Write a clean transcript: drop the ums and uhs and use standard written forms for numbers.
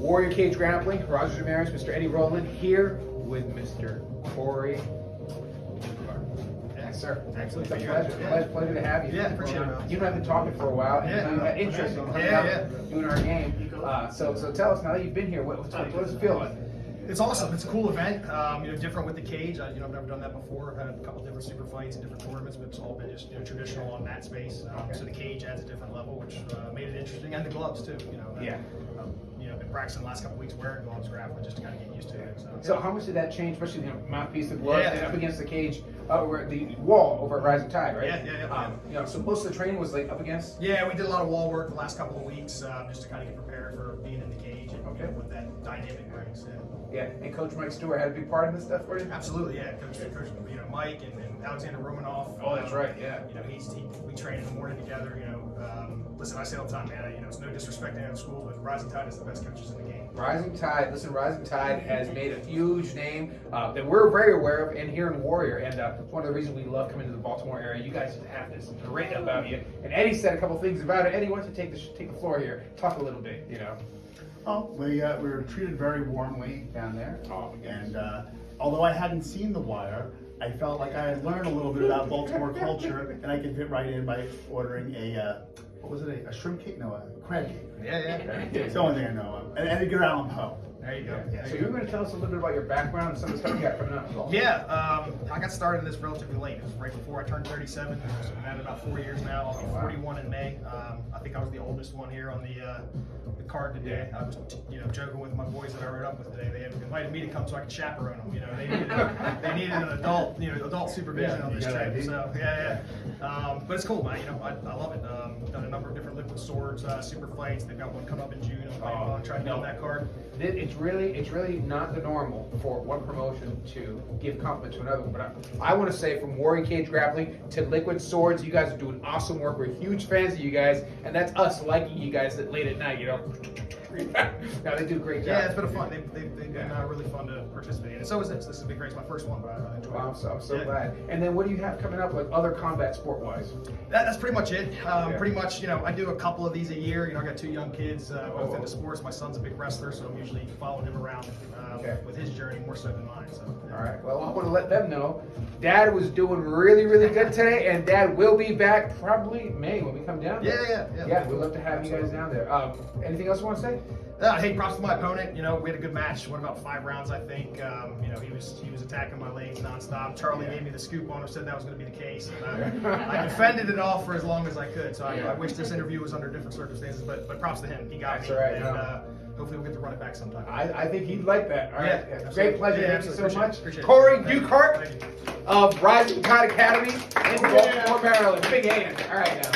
Warrior Cage Grappling, Roger Ramirez, Mr. Eddie Rowland, here with Mr. Cory. Yes, sir. Excellent. It's a pleasure. Pleasure to have you. Yeah, appreciate it. You and I have been talking for a while, and you had interest in coming out doing our game. So tell us, now that you've been here, what does it feel like? It's awesome. It's a cool event. Different with the cage. I've never done that before. I've had a couple different super fights and different tournaments, but it's all been just traditional on mat space. So the cage adds a different level, which made it interesting, and the gloves too. I've been practicing the last couple weeks wearing gloves, grappling, just to kind of get used to it. So how much did that change, especially the mouthpiece, the gloves, and up against the cage, over the wall over at Rising Tide, right? Yeah. So most of the training was like up against. Yeah, we did a lot of wall work the last couple of weeks, just to kind of get prepared for being in the cage and what that dynamic brings. Yeah, and Coach Mike Stewart had a big part in this stuff for you? Absolutely, yeah. Coach Mike and Alexander Romanoff. Oh, that's right, yeah. We train in the morning together. Listen, I say all the time, man. It's no disrespect to any other school, but Rising Tide is the best coaches in the game. Rising Tide has made a huge name that we're very aware of, and here in Warrior. And it's one of the reasons we love coming to the Baltimore area. You guys have this great about you. And Eddie said a couple things about it. Eddie, why don't you take the floor here? Talk a little bit, Oh, we were treated very warmly down there. Oh, and although I hadn't seen The Wire, I felt like I had learned a little bit about Baltimore culture, and I could fit right in by ordering a shrimp cake? No, a crab cake. Yeah. It's the only thing I know of. And Edgar Allan Poe. There you go. Yeah. So you're going to tell us a little bit about your background and some of the stuff you got coming up. Yeah, I got started in this relatively late. It was right before I turned 37. So I've been at it about 4 years now. I'll be 41 in May. I think I was the oldest one here on the card today. I was joking with my boys that I rode up with today. They had invited me to come so I could chaperone them. They needed an adult supervision on this trip. So but it's cool, man. I love it. I've done a number of different liquid swords, super fights. They've got one coming up in June. I'm trying to get on that card. It's really not the normal for one promotion to give compliment to another one. But I want to say, from Warrior Cage Grappling to Liquid Swords, you guys are doing awesome work. We're huge fans of you guys, and that's us liking you guys that late at night. Now they do a great job. Yeah, it's been fun. They've been really fun to participate in. And so is this. This is a big race, my first one, but I enjoyed it. I'm so glad. And then what do you have coming up, like other combat sport-wise? That's pretty much it. Pretty much, I do a couple of these a year. I got 2 young kids, both into sports. My son's a big wrestler, so I'm usually following him around with his journey more so than mine. So. All right. Well, I want to let them know Dad was doing really good today, and Dad will be back probably May when we come down there. Yeah, we'd love to have you guys down there. Anything else you want to say? Hey, props to my opponent. We had a good match. Went about 5 rounds, I think. He was attacking my legs nonstop. Charlie gave me the scoop on him, said that was going to be the case. And I defended it all for as long as I could. So I wish this interview was under different circumstances, but props to him. He got me. Right. And hopefully we'll get to run it back sometime. I think he'd like that. All right. Yeah, great pleasure. Yeah, Thank you so much. Appreciate Cory it. Dukehart of Rising Tide Academy in Baltimore, Maryland. Big hand. All right now.